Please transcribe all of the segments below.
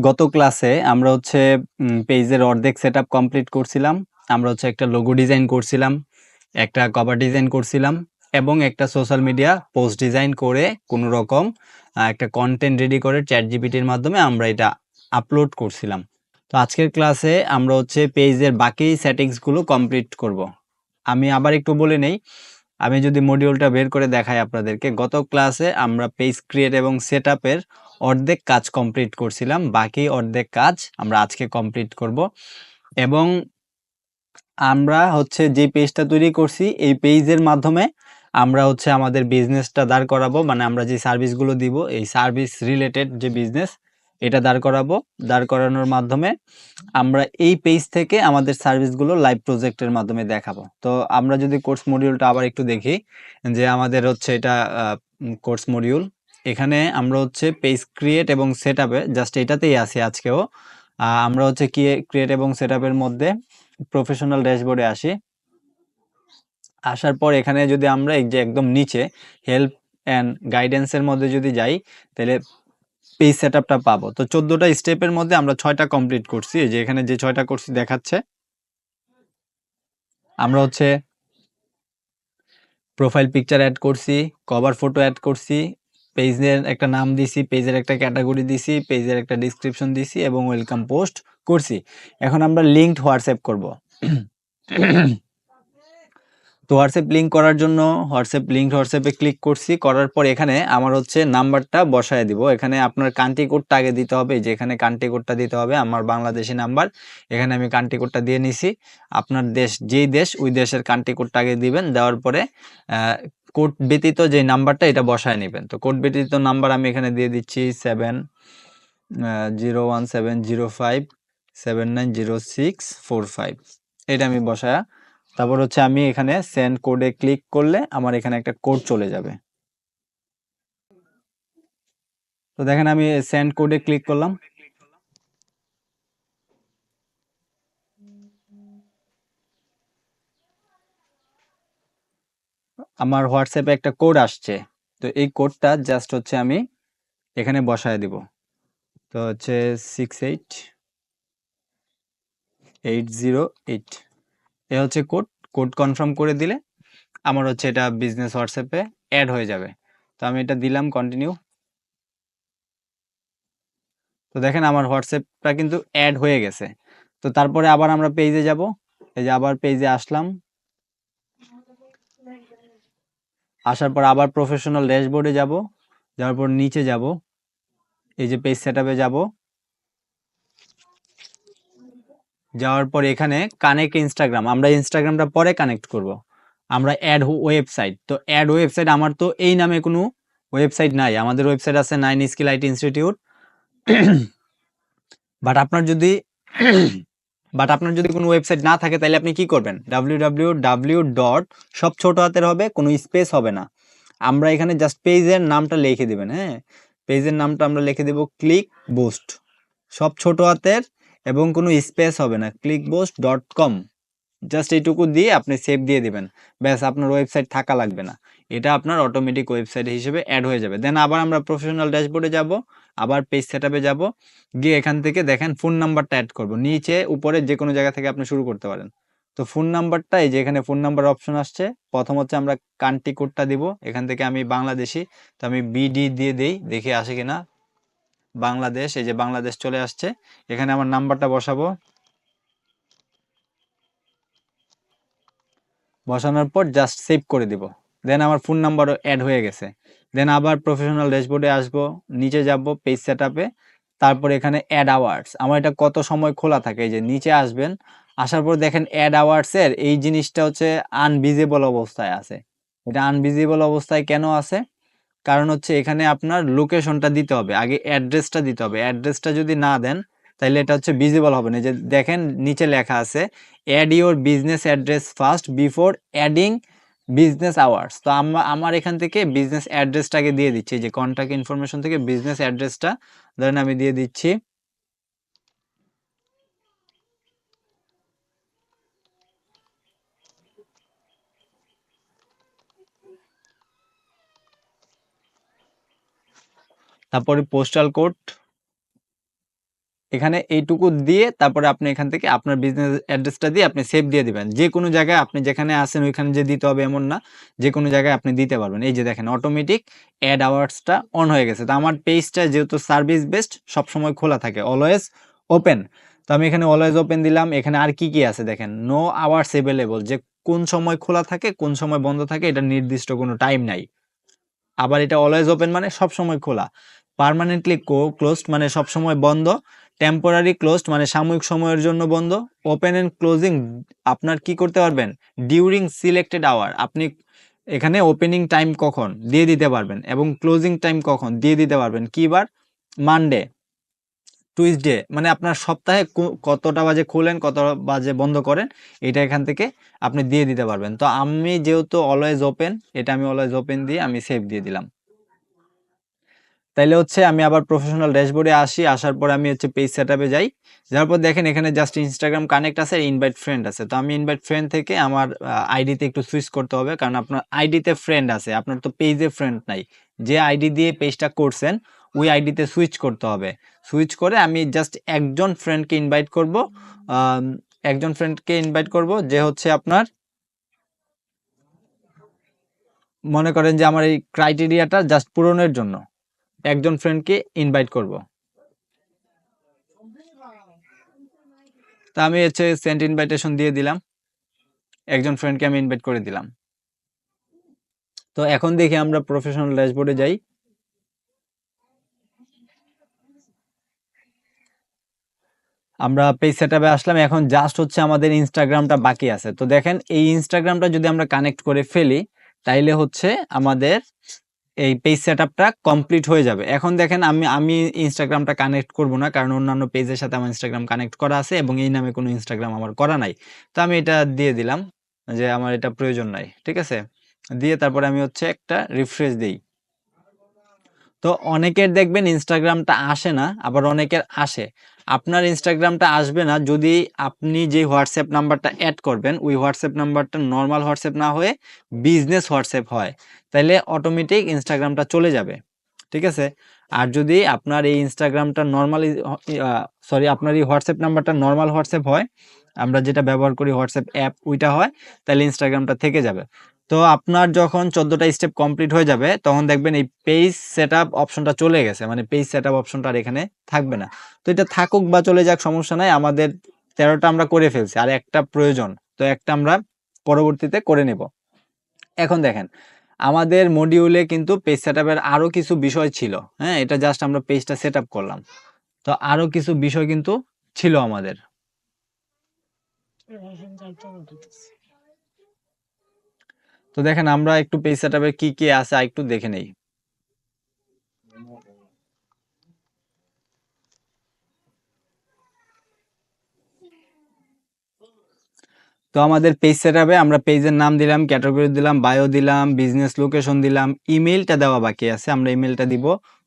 গত ক্লাসে আমরা হচ্ছে পেজের অর্ধেক সেটআপ কমপ্লিট করছিলাম। আমরা হচ্ছে একটা লোগো ডিজাইন করছিলাম, একটা কভার ডিজাইন করছিলাম এবং একটা সোশ্যাল মিডিয়া পোস্ট ডিজাইন করে কোনো রকম একটা কন্টেন্ট রেডি করে চ্যাটজিপিটির মাধ্যমে আমরা এটা আপলোড করছিলাম। তো আজকের ক্লাসে আমরা হচ্ছে পেজের বাকি সেটিংসগুলো কমপ্লিট করব। আমি আবার একটু বলে নেই, আমি যদি মডিউলটা বের করে দেখাই আপনাদেরকে, গত ক্লাসে আমরা পেজ ক্রিয়েট এবং সেটআপের অর্ধেক কাজ কমপ্লিট করছিলাম, বাকি অর্ধেক কাজ আমরা আজকে কমপ্লিট করব। এবং আমরা হচ্ছে যে পেজটা তৈরি করছি এই পেজের মাধ্যমে আমরা হচ্ছে আমাদের বিজনেসটা দাঁড় করাবো, মানে আমরা যে সার্ভিসগুলো দিব এই সার্ভিস রিলেটেড যে বিজনেস এটা দাঁড় করাবো। দাঁড় করানোর মাধ্যমে আমরা এই পেজ থেকে আমাদের সার্ভিসগুলো লাইভ প্রজেক্টের মাধ্যমে দেখাবো। তো আমরা যদি কোর্স মডিউলটা আবার একটু দেখি, যে আমাদের হচ্ছে এটা কোর্স মডিউল, এখানে আমরা হচ্ছে পেজ ক্রিয়েট এবং সেটআপে জাস্ট এটাতেই আছি আজকেও। আমরা হচ্ছে ক্রিয়েট এবং সেটআপের মধ্যে প্রফেশনাল ড্যাশবোর্ডে আসি। আসার পর এখানে যদি আমরা এই যে একদম নিচে হেল্প অ্যান্ড গাইডেন্সের মধ্যে যদি যাই, তাহলে পেজ সেটআপটা পাবো। তো 14টা স্টেপের মধ্যে আমরা 6টা কমপ্লিট করছি। এই যে এখানে যে 6টা করছি দেখাচ্ছে। আমরা হচ্ছে প্রোফাইল পিকচার অ্যাড করছি, কভার ফটো অ্যাড করছি, পেজের একটা নাম দিছি, পেজের একটা ক্যাটাগরি দিছি, পেজের একটা ডিসক্রিপশন দিছি এবং ওয়েলকাম পোস্ট করছি। এখন আমরা লিঙ্কড হোয়াটসঅ্যাপ করব। তো হোয়াটসঅ্যাপ লিঙ্ক করার জন্য হোয়াটসঅ্যাপে ক্লিক করছি। করার পর এখানে আমার হচ্ছে নাম্বারটা বসায় দিব। এখানে আপনার কান্ট্রি কোডটা আগে দিতে হবে, যে এখানে কান্ট্রি কোডটা দিতে হবে। আমার বাংলাদেশি নাম্বার, এখানে আমি কান্ট্রি কোডটা দিয়ে নিছি। আপনার দেশ যেই দেশ ওই দেশের কান্ট্রি কোডটা আগে দিবেন। দেওয়ার পরে কোড ব্যতীত যে নাম্বারটা এটা বসায় নেবেন। তো কোড ব্যতীত নাম্বার আমি এখানে দিয়ে দিচ্ছি 701705790690645। এটা আমি বসায়া তারপর হচ্ছে আমি এখানে সেন্ড কোডে ক্লিক করলে আমার এখানে একটা কোড চলে যাবে। তো দেখেন আমি সেন্ড কোডে ক্লিক করলাম। আমার হোয়াটসঅ্যাপে একটা কোড আসছে। তো এই কোডটা জাস্ট হচ্ছে আমি এখানে বসায় দিব। তো হচ্ছে 68808। এ হচ্ছে কোড। কোড কনফার্ম করে দিলে আমার হচ্ছে এটা বিজনেস হোয়াটসঅ্যাপে অ্যাড হয়ে যাবে। তো আমি এটা দিলাম কন্টিনিউ। তো দেখেন আমার হোয়াটসঅ্যাপটা কিন্তু অ্যাড হয়ে গেছে। তো তারপরে আবার আমরা পেজে যাব। এই যে আবার পেজে আসলাম। আসার পর আবার প্রফেশনাল ড্যাশবোর্ডে যাব। যাওয়ার পর নিচে যাব, এই যে পেজ সেটআপে যাব। যাওয়ার পর এখানে কানেক্ট ইনস্টাগ্রাম, আমরা ইনস্টাগ্রামটা পরে কানেক্ট করব। আমরা অ্যাড ওয়েবসাইট, তো অ্যাড ওয়েবসাইট আমার তো এই নামে কোনো ওয়েবসাইট নাই। আমাদের ওয়েবসাইট আছে 9 স্কিল আইটি ইনস্টিটিউট। বাট আপনার যদি কোনো ওয়েবসাইট না থাকে তাহলে আপনি কি করবেন, www ডট, সব ছোট হাতের হবে, কোনো স্পেস হবে না। আমরা এখানে জাস্ট পেজের নামটা লিখে দিবেন। হ্যাঁ, পেজের নামটা আমরা লিখে দেব ক্লিক বুস্ট, সব ছোট হাতের এবং কোনো স্পেস হবে না, clickboost.com। জাস্ট এইটুকু দিয়ে আপনি সেভ দিয়ে দিবেন। ব্যাস, আপনার ওয়েবসাইট থাকা লাগবে না। এটা আপনার অটোমেটিক ওয়েবসাইট হিসেবে অ্যাড হয়ে যাবে। দেন আবার আমরা প্রফেশনাল ড্যাশবোর্ডে যাব, আবার পেজ সেটআপে যাব। গিয়ে এখান থেকে দেখেন ফোন নাম্বারটা অ্যাড করব। নিচে উপরে যে কোনো জায়গা থেকে আপনি শুরু করতে পারেন। তো ফোন নাম্বারটা, এই যে এখানে ফোন নাম্বার অপশন আসছে। প্রথম হচ্ছে আমরা কান্ট্রি কোডটা দিব। এখান থেকে আমি বাংলাদেশি, তো আমি বিডি দিয়ে দেই, দেখি আসে কিনা। বাংলাদেশ, এই যে বাংলাদেশ চলে আসছে। এখানে আমার নাম্বারটা বসাবো। বসানোর পর জাস্ট সেভ করে দিব। দেন আমার ফোন নাম্বারও অ্যাড হয়ে গেছে। দেন আবার প্রফেশনাল ড্যাশবোর্ডে আসবো, নিচে যাব পেজ সেটআপে। তারপর এখানে অ্যাড আওয়ার্স, আমার এটা কত সময় খোলা থাকে, এই যে নিচে আসবেন। আসার পর দেখেন অ্যাড আওয়ার্সের এই জিনিসটা হচ্ছে আনভিজিবল অবস্থায় আছে। এটা আনভিজিবল অবস্থায় কেন আছে? কারণ হচ্ছে এখানে আপনার লোকেশনটা দিতে হবে, আগে অ্যাড্রেসটা দিতে হবে। অ্যাড্রেসটা যদি না দেন তাহলে এটা হচ্ছে ভিজিবল হবে না। যে দেখেন নিচে লেখা আছে add your business address first before adding business hours. তো আমার এখান থেকে বিজনেস অ্যাড্রেসটাকে দিয়ে দিচ্ছি, যে কন্ট্যাক্ট ইনফরমেশন থেকে বিজনেস অ্যাড্রেসটা ধরেন আমি দিয়ে দিচ্ছি। তারপরে পোস্টাল কোড, এখানে এইটুকু দিয়ে তারপরে আপনি এখান থেকে আপনার বিজনেস অ্যাড্রেসটা দিয়ে আপনি সেভ দিয়ে দিবেন। যে কোনো জায়গায় আপনি যেখানে আছেন ওইখানে যে দিতে হবে এমন না, যে কোনো জায়গায় আপনি দিতে পারবেন। এই যে দেখেন অটোমেটিক অ্যাড আওয়ার্সটা অন হয়ে গেছে। তো আমার পেজটা যেহেতু সার্ভিস বেসড সবসময় খোলা থাকে, অলওয়েজ ওপেন। তো আমি এখানে অলওয়েজ ওপেন দিলাম। এখানে আর কি কি আছে দেখেন, নো আওয়ার্স এভেলেবল, যে কোন সময় খোলা থাকে কোন সময় বন্ধ থাকে এটা নির্দিষ্ট কোনো টাইম নাই। আবার এটা অলওয়েজ ওপেন মানে সব সময় খোলা। পার্মানেন্টলি ক্লোজড মানে সব সময় বন্ধ। টেম্পোরারি ক্লোজড মানে সাময়িক সময়ের জন্য বন্ধ। ওপেন এন্ড ক্লোজিং আপনার কি করতে পারবেন, ডিউরিং সিলেক্টেড আওয়ার, আপনি এখানে ওপেনিং টাইম কখন দিয়ে দিতে পারবেন এবং ক্লোজিং টাইম কখন দিয়ে দিতে পারবেন। কি বার, মানডে, টুইসডে, মানে আপনার সপ্তাহে কতটা বাজে খোলেন কত বাজে বন্ধ করেন এটা এখান থেকে আপনি দিয়ে দিতে পারবেন। তো আমি যেহেতু অলওয়েজ ওপেন, এটা আমি অলওয়েজ ওপেন দিয়ে আমি সেভ দিয়ে দিলাম। তাইলে হচ্ছে আমি আবার প্রফেশনাল ড্যাশবোর্ডে আসি, আসার পর আমি হচ্ছে পেজ সেটআপে যাই। যাওয়ার পর দেখেন এখানে জাস্ট ইনস্টাগ্রাম কানেক্ট আছে, ইনভাইট ফ্রেন্ড আছে। তো আমি ইনভাইট ফ্রেন্ড থেকে আমার আইডিতে একটু সুইচ করতে হবে, কারণ আপনার আইডিতে ফ্রেন্ড আছে, আপনার তো পেজে ফ্রেন্ড নাই। যে আইডি দিয়ে পেজটা করছেন ওই আইডিতে সুইচ করতে হবে। সুইচ করে আমি জাস্ট একজন ফ্রেন্ডকে ইনভাইট করব, একজন ফ্রেন্ডকে ইনভাইট করব যে হচ্ছে আপনার, মনে করেন যে আমার এই ক্রাইটেরিয়াটা জাস্ট পূরণের জন্য একজন ফ্রেন্ডকে ইনভাইট করব। তা আমি হচ্ছে সেন্ড ইনভাইটেশন দিয়ে দিলাম, একজন ফ্রেন্ডকে আমি ইনভাইট করে দিলাম। তো এখন দেখি আমরা প্রফেশনাল ড্যাশবোর্ডে যাই। আমরা পেজ সেটআপে আসলাম, এখন জাস্ট হচ্ছে আমাদের ইনস্টাগ্রামটা বাকি আছে। তো দেখেন এই ইনস্টাগ্রামটা যদি আমরা কানেক্ট করে ফেলি তাইলে হচ্ছে আমাদের এই পেজ সেটআপটা কমপ্লিট হয়ে যাবে। এখন দেখেন আমি ইনস্টাগ্রামটা কানেক্ট করব না, কারণ অন্যান্য পেজের সাথে আমার ইনস্টাগ্রাম কানেক্ট করা আছে এবং এই নামে কোনো ইনস্টাগ্রাম আমার করা নাই। তো আমি এটা দিয়ে দিলাম যে আমার এটা প্রয়োজন নাই, ঠিক আছে। দিয়ে তারপরে আমি হচ্ছে একটা রিফ্রেশ দেই। তো অনেকের দেখবেন ইনস্টাগ্রামটা আসে না, আবার অনেকের আসে। আপনার ইনস্টাগ্রামটা আসবে না যদি আপনি যে হোয়াটসঅ্যাপ নাম্বারটা অ্যাড করবেন ওই হোয়াটসঅ্যাপ নাম্বারটা নর্মাল হোয়াটসঅ্যাপ না হয়ে বিজনেস হোয়াটসঅ্যাপ হয়, তাইলে অটোমেটিক ইনস্টাগ্রামটা চলে যাবে, ঠিক আছে। আর যদি আপনার এই ইনস্টাগ্রামটা নর্মালি আপনার এই হোয়াটসঅ্যাপ নাম্বারটা নর্মাল হোয়াটসঅ্যাপ হয়, আমরা যেটা ব্যবহার করি হোয়াটসঅ্যাপ অ্যাপ ওইটা হয়, তাহলে ইনস্টাগ্রামটা থেকে যাবে। তো আপনার যখন 14টা স্টেপ কমপ্লিট হয়ে যাবে তখন দেখবেন এই পেজ সেটআপ অপশনটা চলে গেছে, মানে পেজ সেটআপ অপশনটা আর এখানে থাকবে না। তো এটা থাকুক বা চলে যাক সমস্যা নাই, আমাদের 13টা আমরা করে ফেলছি, আর একটা প্রয়োজন, তো একটা আমরা পরবর্তীতে করে নেব। এখন দেখেন আমাদের মডিউলে কিন্তু পেজ সেটআপের আরো কিছু বিষয় ছিল, হ্যাঁ, এটা জাস্ট আমরা পেজটা সেটআপ করলাম। তো আরো কিছু বিষয় কিন্তু ছিল আমাদের। তো দেখেন আমরা একটু পেজ সেটআপে কি কি আছে একটু দেখে নেই। তো আমাদের পেজ সেটআপে আমরা পেজের নাম দিলাম, ক্যাটাগরি দিলাম, বায়ো দিলাম, বিজনেস লোকেশন দিলাম, ইমেইলটা দেওয়া বাকি আছে, আমরা ইমেইলটা দিব,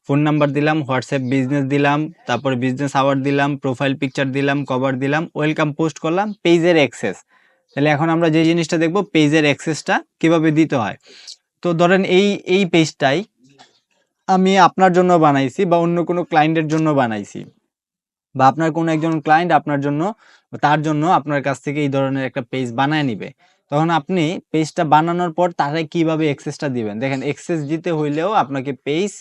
ফোন নাম্বার দিলাম, হোয়াটসঅ্যাপ বিজনেস দিলাম, তারপরে বিজনেস আওয়ার দিলাম, প্রোফাইল পিকচার দিলাম, কভার দিলাম, ওয়েলকাম পোস্ট করলাম, পেজের অ্যাক্সেস। তাহলে এখন আমরা যে জিনিসটা দেখব পেজের অ্যাক্সেসটা কিভাবে দিতে হয়। তো ধরেন এই পেজটাই আমি আপনার জন্য বানাইছি বা অন্য কোনো ক্লায়েন্টের জন্য বানাইছি, বা আপনার কোনো একজন ক্লায়েন্ট আপনার জন্য, তার জন্য আপনার কাছ থেকে এই ধরনের একটা পেজ বানায় নিবে। তখন আপনি পেজটা বানানোর পর তারে কিভাবে অ্যাক্সেসটা দিবেন, দেখেন অ্যাক্সেস দিতে হইলেও আপনাকে পেজ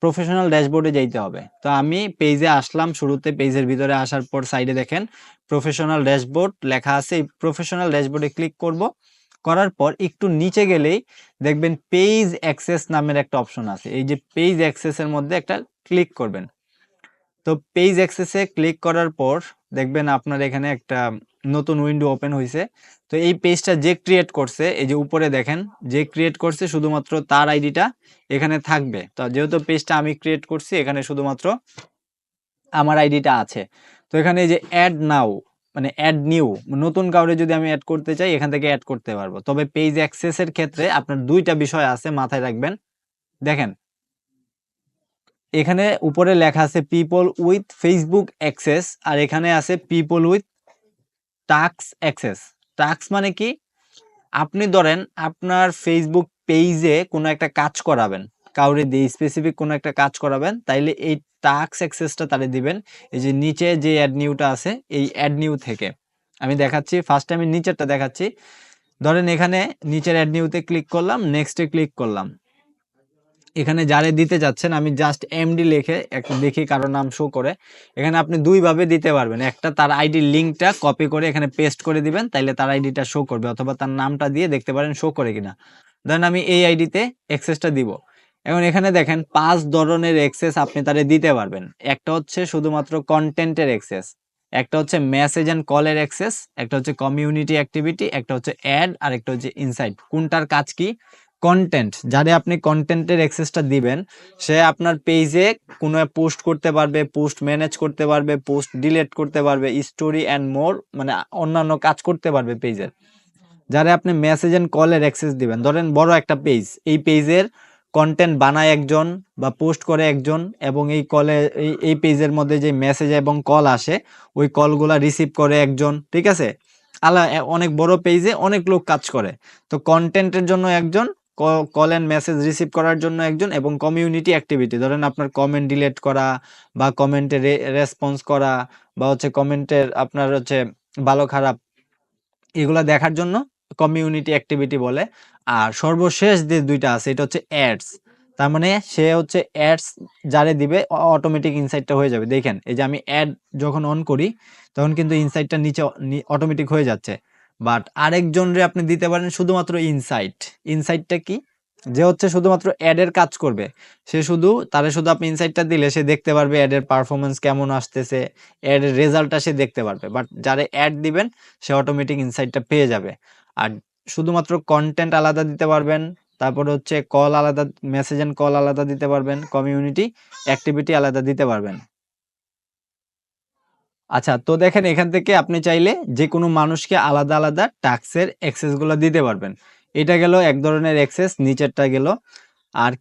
প্রফেশনাল ড্যাশবোর্ডে যাইতে হবে। তো আমি পেজে আসলাম, শুরুতে পেজের ভিতরে আসার পর সাইডে দেখেন প্রফেশনাল ড্যাশবোর্ড লেখা আছে, এই প্রফেশনাল ড্যাশবোর্ডে ক্লিক করব। করার পর একটু নিচে গেলেই দেখবেন পেজ অ্যাক্সেস নামের একটা অপশন আছে, এই যে পেজ অ্যাক্সেসের মধ্যে একটা ক্লিক করবেন। তো পেজ অ্যাক্সেসে ক্লিক করার পর দেখবেন আপনার এখানে একটা নতুন উইন্ডো ওপেন হয়েছে। তো এই পেজটা যে ক্রিয়েট করছে, এই যে উপরে দেখেন যে ক্রিয়েট করছে শুধুমাত্র তার আইডিটা এখানে থাকবে। তো যেহেতু পেজটা আমি ক্রিয়েট করছি এখানে শুধুমাত্র আমার আইডিটা আছে। তো এখানে এই যে অ্যাড নাও মানে অ্যাড নিউ, নতুন কাউরে যদি আমি অ্যাড করতে চাই এখান থেকে অ্যাড করতে পারবো। তবে পেজ অ্যাক্সেসের ক্ষেত্রে আপনার দুইটা বিষয় আছে, মাথায় রাখবেন। দেখেন এখানে উপরে লেখা আছে পিপল উইথ ফেসবুক অ্যাক্সেস, আর এখানে আছে people with task access. Task মানে কি, আপনি ধরেন আপনার ফেসবুক পেজে কোনো একটা কাজ করাবেন, কাউরে দিয়ে স্পেসিফিক কোনো একটা কাজ করাবেন, তাইলে এই টাস্ক অ্যাক্সেসটা তারে দিবেন এই যে নিচে যে অ্যাড নিউটা আছে এই অ্যাড নিউ থেকে। আমি দেখাচ্ছি, ফার্স্টে আমি নিচেরটা দেখাচ্ছি। ধরেন এখানে নিচের অ্যাড নিউতে ক্লিক করলাম, নেক্সটে ক্লিক করলাম। এখানে যারে দিতে যাচ্ছেন আমি জাস্ট এমডি লিখে একটা দেখি কারো নাম শো করে। এখানে আপনি দুইভাবে দিতে পারবেন, একটা তার আইডি লিঙ্কটা কপি করে এখানে পেস্ট করে দিবেন, তাইলে তার আইডিটা শো করবে, অথবা তার নামটা দিয়ে দেখতে পারেন শো করে কিনা। ধরেন আমি এই আইডিতে অ্যাক্সেসটা দিব। এখন এখানে দেখেন 5 ধরনের অ্যাক্সেস আপনি তারে দিতে পারবেন। একটা হচ্ছে শুধুমাত্র কন্টেন্টের অ্যাক্সেস, একটা হচ্ছে মেসেজ এন্ড কলের অ্যাক্সেস, একটা হচ্ছে কমিউনিটি অ্যাক্টিভিটি, একটা হচ্ছে অ্যাড, আর একটা হচ্ছে ইনসাইট। কোনটার কাজ কি? কন্টেন্ট। যারে আপনি কন্টেন্টের অ্যাক্সেসটা দিবেন সে আপনার পেজে কোনো পোস্ট করতে পারবে, পোস্ট ম্যানেজ করতে পারবে, পোস্ট ডিলিট করতে পারবে, স্টোরি অ্যান্ড মোর, মানে অন্যান্য কাজ করতে পারবে পেজের। যারা আপনি মেসেজ এন্ড কলের অ্যাক্সেস দিবেন, ধরেন বড় একটা পেজ, এই পেজের কন্টেন্ট বানায় একজন বা পোস্ট করে একজন, এবং এই কলে এই পেজের মধ্যে যে মেসেজ এবং কল আসে ওই কলগুলা রিসিভ করে একজন, ঠিক আছে? অনেক বড় পেজে অনেক লোক কাজ করে, তো কন্টেন্টের জন্য একজন, কল এন্ড মেসেজ রিসিভ করার জন্য একজন, এবং কমিউনিটি অ্যাক্টিভিটি, ধরেন আপনার কমেন্ট ডিলিট করা বা কমেন্টে রেসপন্স করা, বা হচ্ছে কমেন্টের আপনার হচ্ছে ভালো খারাপ এগুলা দেখার জন্য কমিউনিটি অ্যাক্টিভিটি বলে। আর সর্বশেষ যে দুইটা আছে এটা হচ্ছে অ্যাডস। তার মানে সে হচ্ছে অ্যাডস যারে দিবে অটোমেটিক ইনসাইটটা হয়ে যাবে। দেখেন এই যে আমি অ্যাড যখন অন করি তখন কিন্তু ইনসাইটটা নিচে অটোমেটিক হয়ে যাচ্ছে। বাট আরেকজনরে আপনি দিতে পারেন শুধুমাত্র ইনসাইট। ইনসাইটটা কি? যে হচ্ছে শুধুমাত্র অ্যাডের কাজ করবে, সে শুধু আপনি ইনসাইটটা দিলে সে দেখতে পারবে অ্যাডের পারফরমেন্স কেমন আসতেছে, অ্যাডের রেজাল্টটা সে দেখতে পারবে। বাট যারে অ্যাড দিবেন সে অটোমেটিক ইনসাইটটা পেয়ে যাবে। আর শুধুমাত্র কন্টেন্ট আলাদা দিতে পারবেন, তারপরে হচ্ছে কল আলাদা, মেসেজ এন্ড কল আলাদা দিতে পারবেন, কমিউনিটি অ্যাক্টিভিটি আলাদা দিতে পারবেন। আচ্ছা, তো দেখেন এখান থেকে আপনি চাইলে যে কোনো মানুষকে আলাদা আলাদা টাস্কের অ্যাক্সেস গুলো দিতে পারবেন। এটা গেল এক ধরনের অ্যাক্সেস, নিচেরটা গেল। আর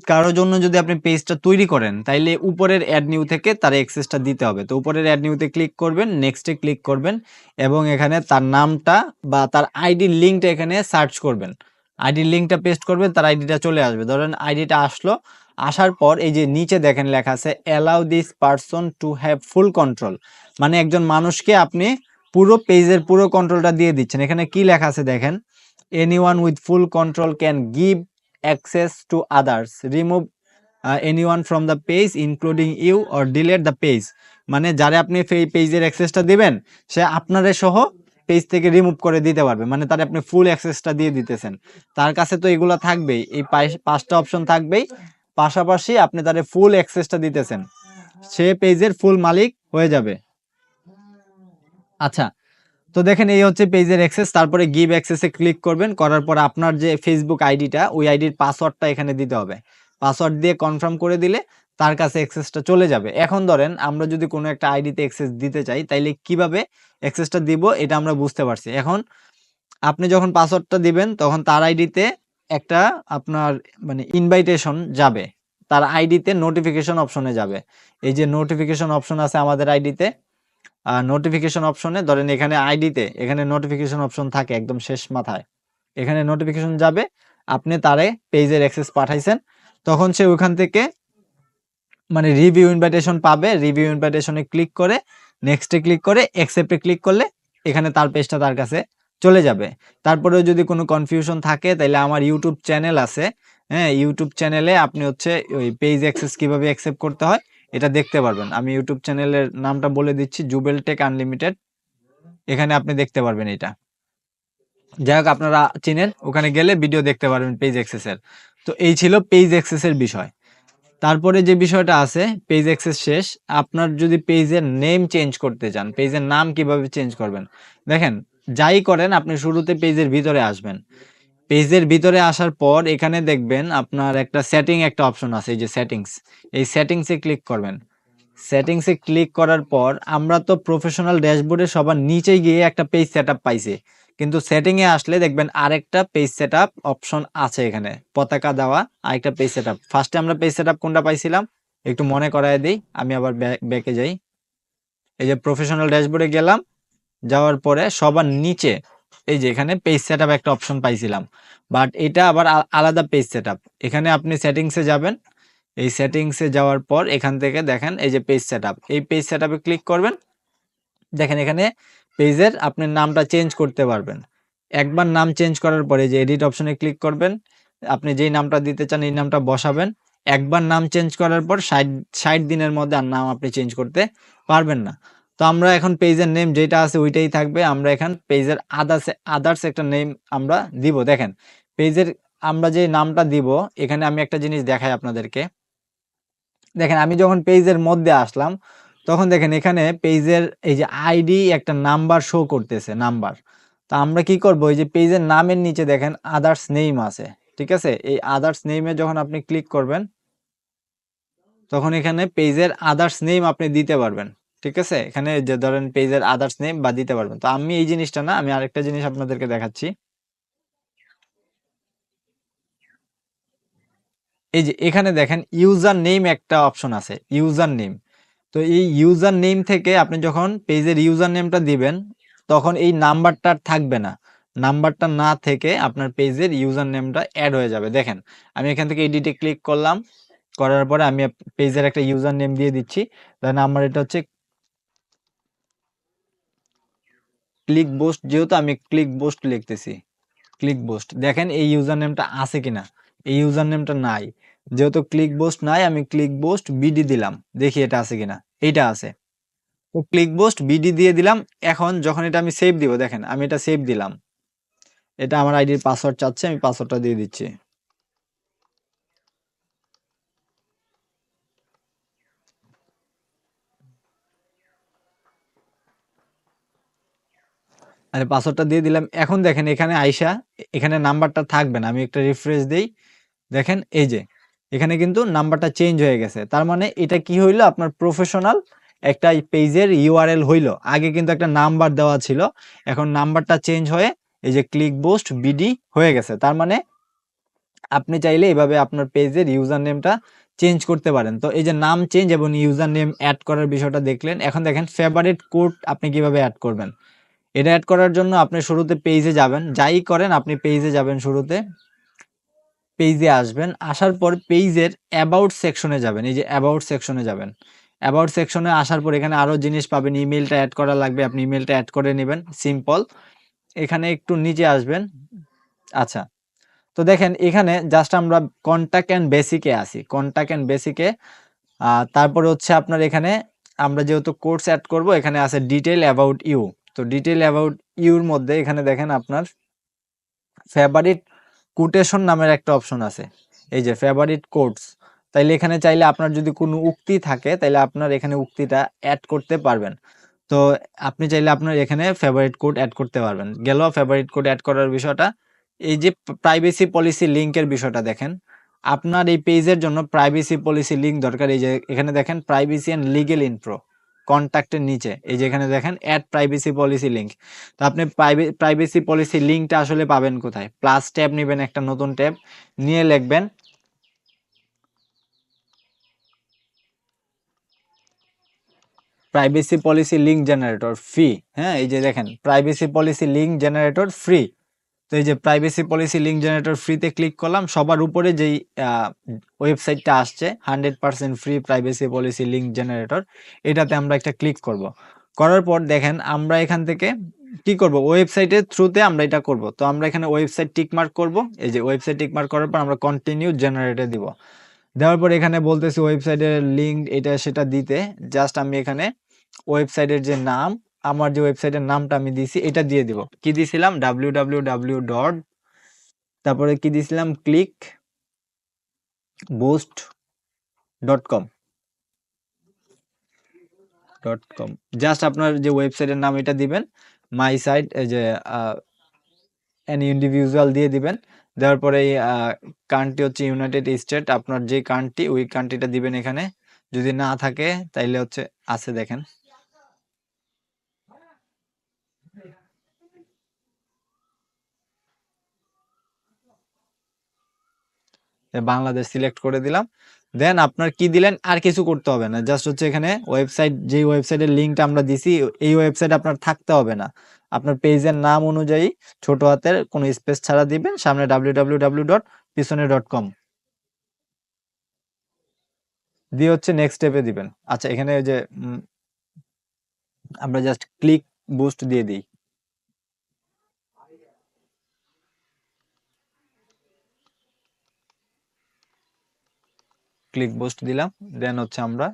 কারোর জন্য যদি আপনি পেজটা তৈরি করেন তাইলে উপরের অ্যাড নিউ থেকে তার অ্যাক্সেসটা দিতে হবে। তো উপরের অ্যাড নিউতে ক্লিক করবেন, নেক্সটে ক্লিক করবেন, এবং এখানে তার নামটা বা তার আইডির লিঙ্কটা এখানে সার্চ করবেন। আইডির লিঙ্কটা পেস্ট করবেন, তার আইডিটা চলে আসবে। ধরেন আইডিটা আসলো, আসার পর এই যে নিচে দেখেন লেখা আছে allow this person to have full control, মানে একজন মানুষকে আপনি পুরো পেজের পুরো কন্ট্রোলটা দিয়ে দিচ্ছেন। এখানে কি লেখা আছে দেখেন, anyone with full control can give access to others, remove anyone from the page including you or delete the page। মানে যারে আপনি পেজের অ্যাক্সেসটা দিবেন সে আপনারে সহ পেজ থেকে রিমুভ করে দিতে পারবে, মানে তারে আপনি ফুল অ্যাক্সেসটা দিয়ে দিতেছেন। তার কাছে তো এগুলো থাকবেই, এই 5টা অপশন থাকবেই, পাশাপাশি আপনি তারে ফুল অ্যাক্সেসটা দিতেছেন, সে পেজের ফুল মালিক হয়ে যাবে। আচ্ছা, তো দেখেন এই হচ্ছে পেজের অ্যাক্সেস। তারপরে গিভ অ্যাক্সেসে ক্লিক করবেন, করার পর আপনার যে ফেসবুক আইডিটা ওই আইডির পাসওয়ার্ডটা এখানে দিতে হবে। পাসওয়ার্ড দিয়ে কনফার্ম করে দিলে তার কাছে অ্যাক্সেসটা চলে যাবে। এখন ধরেন আমরা যদি কোনো একটা আইডিতে অ্যাক্সেস দিতে চাই তাইলে কিভাবে অ্যাক্সেসটা দিব এটা আমরা বুঝতে পারছি। এখন আপনি যখন পাসওয়ার্ডটা দিবেন তখন তার আইডিতে একটা আপনার মানে ইনভাইটেশন যাবে, তার আইডিতে নোটিফিকেশন অপশনে যাবে। এই যে নোটিফিকেশন অপশন আছে আমাদের আইডিতে, নোটিফিকেশন অপশনে ধরেন এখানে আইডিতে এখানে নোটিফিকেশন অপশন থাকে একদম শেষ মাথায়, এখানে নোটিফিকেশন যাবে, আপনি তারে পেজের অ্যাক্সেস পাঠাইছেন, তখন সে ওখান থেকে মানে রিভিউ ইনভাইটেশন পাবে। রিভিউ ইনভাইটেশনে ক্লিক করে নেক্সটে ক্লিক করে অ্যাকসেপ্টে ক্লিক করলে এখানে তার পেজটা তার কাছে চলে যাবে। তারপরেও যদি কোনো কনফিউশন থাকে তাহলে আমার ইউটিউব চ্যানেল আছে, হ্যাঁ, ইউটিউব চ্যানেলে আপনি হচ্ছে ওই পেজ অ্যাক্সেস কিভাবে অ্যাকসেপ্ট করতে হয় এটা দেখতে পারবেন। আমি ইউটিউব চ্যানেলের নামটা বলে দিচ্ছি, জুবেল টেক আনলিমিটেড। এখানে আপনি দেখতে পারবেন এটা। যাই হোক, আপনারা চিনেন, ওখানে গেলে ভিডিও দেখতে পারবেন পেজ অ্যাক্সেসের। তো এই ছিল পেজ অ্যাক্সেসের বিষয়। তারপরে যে বিষয়টা আছে পেজ অ্যাক্সেস শেষ, আপনার যদি পেজের নেম চেঞ্জ করতে চান, পেজের নাম কিভাবে চেঞ্জ করবেন? দেখেন, যাই করেন আপনি শুরুতে পেজের ভিতরে আসবেন। পেজের ভিতরে আসার পর এখানে দেখবেন আপনার একটা একটা অপশন আছে, এই যে সেটিংস, এই সেটিংসে ক্লিক করবেন। সেটিংসে ক্লিক করার পর আমরা তো প্রফেশনাল ড্যাশবোর্ডে সবার নিচে গিয়ে একটা পেজ সেটআপ পাইছি, কিন্তু সেটিং এ আসলে দেখবেন আরেকটা পেজ সেটআপ অপশন আছে, এখানে পতাকা দেওয়া আরেকটা পেজ সেটআপ। ফার্স্টে আমরা পেজ সেটআপ কোনটা পাইছিলাম একটু মনে করায় দেই, আমি আবার ব্যাকে যাই। এই যে প্রফেশনাল ড্যাশবোর্ডে গেলাম, যাওয়ার পরে সবার নিচে এই যে এখানে পেজ সেটআপ একটা অপশন পাইছিলাম, বাট এটা আবার আলাদা পেজ সেটআপ। এখানে আপনি সেটিংসে যাবেন, এই সেটিংসে যাওয়ার পর এখান থেকে দেখেন এই যে পেজ সেটআপ, এই পেজ সেটআপে ক্লিক করবেন। দেখেন এখানে পেজের আপনি নামটা চেঞ্জ করতে পারবেন। একবার নাম চেঞ্জ করার পরে যে এডিট অপশনে ক্লিক করবেন, আপনি যেই নামটা দিতে চান এই নামটা বসাবেন। একবার নাম চেঞ্জ করার পর ৬০ দিনের মধ্যে আর নাম আপনি চেঞ্জ করতে পারবেন না। তো আমরা এখন পেজের নেম যেটা আছে ওইটাই থাকবে। আমরা এখন পেজের আদার্স একটা নেম আমরা দিব। দেখেন পেজের আমরা যে নামটা দিব, এখানে আমি একটা জিনিস দেখাই আপনাদেরকে। দেখেন আমি যখন পেজের মধ্যে আসলাম, তখন দেখেন এখানে পেজের এই যে আইডি একটা নাম্বার শো করতেছে, নাম্বার। তা আমরা কি করব, এই যে পেজের নামের নিচে দেখেন আদার্স নেম আছে, ঠিক আছে? এই আদার্স নেমে যখন আপনি ক্লিক করবেন, তখন এখানে পেজের আদার্স নেম আপনি দিতে পারবেন, ঠিক আছে? এখানে যে ধরেন পেজের আদার্স নেম বা দিতে পারবেন। তো আমি এই জিনিসটা না, আমি আরেকটা জিনিস আপনাদেরকে দেখাচ্ছি। এই যে এখানে দেখেন ইউজার নেম একটা অপশন আছে, ইউজার নেম। তো এই ইউজার নেম থেকে আপনি যখন পেজের ইউজার নেমটা দিবেন, তখন এই নাম্বারটা আর থাকবে না। নাম্বারটা না থেকে আপনার পেজের ইউজার নেমটা অ্যাড হয়ে যাবে। দেখেন আমি এখান থেকে এডিটে ক্লিক করলাম, করার পরে আমি পেজের একটা ইউজার নেম দিয়ে দিচ্ছি। দেন আমার এটা হচ্ছে ক্লিক বোস্ট, যেহেতু আমি ক্লিক বোস্ট লিখতেছি, ক্লিক বোস্ট। দেখেন এই ইউজার নেমটা আছে কিনা, এই ইউজার নেমটা নাই। যেহেতু ক্লিক বোস্ট নাই, আমি ক্লিক বোস্ট বিডি দিলাম, দেখি এটা আছে কিনা। এইটা আছে। তো ক্লিক বোস্ট বিডি দিয়ে দিলাম। এখন যখন এটা আমি সেভ দিব, দেখেন আমি এটা সেভ দিলাম। এটা আমার আইডির পাসওয়ার্ড চাচ্ছে, আমি পাসওয়ার্ডটা দিয়ে দিচ্ছি। আরে পাসওয়ার্ডটা দিয়ে দিলাম। এখন দেখেন এখানে আইসা এখানে নাম্বারটা থাকবে না। আমি একটা রিফ্রেশ দেই, দেখেন এই যে এখানে কিন্তু নাম্বারটা চেঞ্জ হয়ে গেছে। তার মানে এটা কি হইলো, আপনার প্রফেশনাল একটা পেজের ইউআরএল হইলো। আগে কিন্তু একটা নাম্বার দেওয়া ছিল, এখন নাম্বারটা চেঞ্জ হয়ে এই যে ক্লিক বোস্ট বিডি হয়ে গেছে। তার মানে আপনি চাইলে এভাবে আপনার পেজের ইউজার নেমটা চেঞ্জ করতে পারেন। তো এই যে নাম চেঞ্জ এবং ইউজার নেম অ্যাড করার বিষয়টা দেখলেন। এখন দেখেন ফেভারিট কোড আপনি কিভাবে অ্যাড করবেন। এটা অ্যাড করার জন্য আপনি শুরুতে পেজে যাবেন, যাই করেন আপনি পেজে যাবেন, শুরুতে পেজে আসবেন। আসার পর পেজের অ্যাবাউট সেকশনে যাবেন, এই যে অ্যাবাউট সেকশনে যাবেন। অ্যাবাউট সেকশনে আসার পর এখানে আরো জিনিস পাবেন, ইমেলটা অ্যাড করা লাগবে, আপনি ইমেলটা অ্যাড করে নেবেন, সিম্পল। এখানে একটু নিচে আসবেন। আচ্ছা, তো দেখেন এখানে জাস্ট আমরা কন্টাক্ট এন্ড বেসিকে আসি, কন্টাক্ট এন্ড বেসিকে। তারপরে হচ্ছে আপনার এখানে আমরা যেহেতু কোর্স অ্যাড করব, এখানে আছে ডিটেইল অ্যাবাউট ইউ। তো ডিটেইল অ্যাবাউট ইউর মধ্যে এখানে দেখেন আপনার ফেভারিট কোটেশন নামের একটা অপশন আছে, এই যে ফেভারিট কোটস। তাইলে এখানে চাইলে আপনার যদি কোনো উক্তি থাকে, তাইলে আপনার এখানে উক্তিটা অ্যাড করতে পারবেন। তো আপনি চাইলে আপনার এখানে ফেভারিট কোড অ্যাড করতে পারবেন। গেল ফেভারিট কোড অ্যাড করার বিষয়টা। এই যে প্রাইভেসি পলিসি লিংকের বিষয়টা দেখেন, আপনার এই পেজের জন্য প্রাইভেসি পলিসি লিংক দরকার। এই যে এখানে দেখেন প্রাইভেসি এন্ড লিগ্যাল ইনফো, কন্ট্যাক্টের নিচে এই যে এখানে দেখেন অ্যাড প্রাইভেসি পলিসি লিংক। তো আপনি প্রাইভেসি পলিসি লিংকটা আসলে পাবেন কোথায়? প্লাস ট্যাব নেবেন, একটা নতুন ট্যাব নিয়ে লিখবেন privacy policy link generator free. হ্যাঁ, এই যে দেখেন privacy policy link generator free. তো এই যে প্রাইভেসি পলিসি লিংক জেনারেটর ফ্রিতে ক্লিক করলাম, সবার উপরে যেই ওয়েবসাইটটা আসছে 100% free privacy policy link generator, এটাতে আমরা একটা ক্লিক করব। করার পর দেখেন আমরা এখান থেকে কি করব, ওয়েবসাইটের থ্রুতে আমরা এটা করব। তো আমরা এখানে ওয়েবসাইট টিকমার্ক করব। এই যে ওয়েবসাইট টিকমার্ক করার পর আমরা কন্টিনিউ জেনারেটে দিব। দেওয়ার পর এখানে বলতেছি ওয়েবসাইটের লিংক এটা সেটা দিতে। জাস্ট আমি এখানে ওয়েবসাইটের যে নাম, আমার যে ওয়েবসাইটের নামটা আমি দিছি এটা দিয়ে দিব। কি দিছিলাম? www ডট, তারপরে কি দিছিলাম? Click boost dot com, just আপনার যে ওয়েবসাইটের নাম এটা দিবেন। মাই সাইট, এই যে এন ইন্ডিভিজুয়াল দিয়ে দিবেন। দেওয়ার পরে এই কান্ট্রি হচ্ছে ইউনাইটেড স্টেট, আপনার যে কান্ট্রি ওই কান্ট্রিটা দিবেন এখানে। যদি না থাকে তাইলে হচ্ছে আছে, দেখেন বাংলাদেশ সিলেক্ট করে দিলাম। দেন আপনার কি দিলেন, আর কিছু করতে হবে না। জাস্ট হচ্ছে এখানে ওয়েবসাইট, যে ওয়েবসাইটের লিঙ্কটা আমরা দিছি এই ওয়েবসাইট আপনার থাকতে হবে না। আপনার পেজের নাম অনুযায়ী ছোট হাতের কোনো স্পেস ছাড়া দিবেন, সামনে www.pisone.com দিয়ে হচ্ছে নেক্সট স্টেপে দিবেন। আচ্ছা, এখানে ওই যে আমরা জাস্ট ক্লিক বুস্ট দিয়ে দিই। ক্লিক বুস্ট দিলাম, দেন হচ্ছে আমরা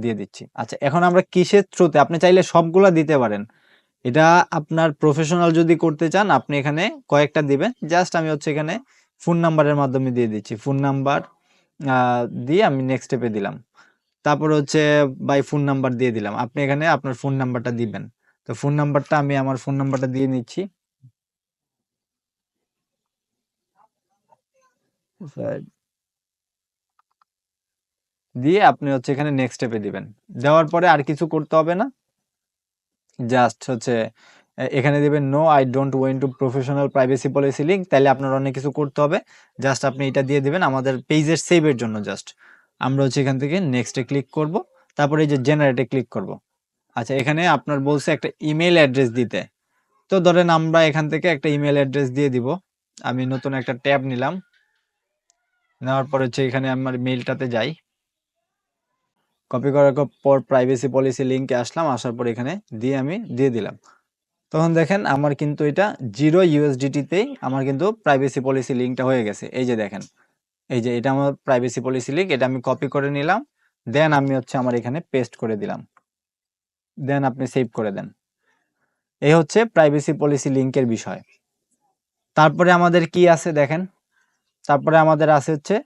দিয়ে দিচ্ছি। আচ্ছা, এখন আমরা কিসের থ্রুতে, আপনি চাইলে সবগুলা দিতে পারেন। এটা আপনার প্রফেশনাল যদি করতে চান আপনি এখানে কয়েকটা দিবেন। জাস্ট আমি হচ্ছে এখানে ফোন নাম্বারের মাধ্যমে দিয়ে দিচ্ছি। ফোন নাম্বার দিয়ে আমি নেক্সট স্টেপে দিলাম। তারপর হচ্ছে বাই ফোন নাম্বার দিয়ে দিলাম। আপনি এখানে আপনার ফোন নাম্বারটা দিবেন। তো ফোন নাম্বারটা আমি আমার ফোন নাম্বারটা দিয়ে নিচ্ছি। দিয়ে আপনি হচ্ছে এখানে নেক্সট স্টেপে দিবেন। দেওয়ার পরে আর কিছু করতে হবে না, জাস্ট হচ্ছে এখানে দিবেন no I don't want to professional privacy policy link. তাহলে আপনার অনেক কিছু করতে হবে, জাস্ট আপনি এটা দিয়ে দিবেন আমাদের পেজের সেভের জন্য। জাস্ট আমরা হচ্ছে এখান থেকে নেক্সটে ক্লিক করব, তারপরে এই যে জেনারেটে ক্লিক করব। আচ্ছা, এখানে আপনার বলছে একটা ইমেল অ্যাড্রেস দিতে। তো ধরেন আমরা এখান থেকে একটা ইমেল অ্যাড্রেস দিয়ে দিব। আমি নতুন একটা ট্যাব নিলাম, নেওয়ার পর হচ্ছে এখানে আমার মেইলটাতে যাই, কপি করার পর প্রাইভেসি পলিসি লিঙ্কে আসলাম, আসার পর এখানে দিয়ে আমি দিয়ে দিলাম। তখন দেখেন আমার কিন্তু এটা 0 ইউএসডিটিতেই আমার কিন্তু প্রাইভেসি পলিসি লিঙ্কটা হয়ে গেছে। এই যে দেখেন, এই যে এটা আমার প্রাইভেসি পলিসি লিঙ্ক, এটা আমি কপি করে নিলাম, দেন আমি হচ্ছে আমার এখানে পেস্ট করে দিলাম, দেন আপনি সেভ করে দেন। এই হচ্ছে প্রাইভেসি পলিসি লিঙ্কের বিষয়। তারপরে আমাদের কি আছে দেখেন, তারপরে আমাদের আছে হচ্ছে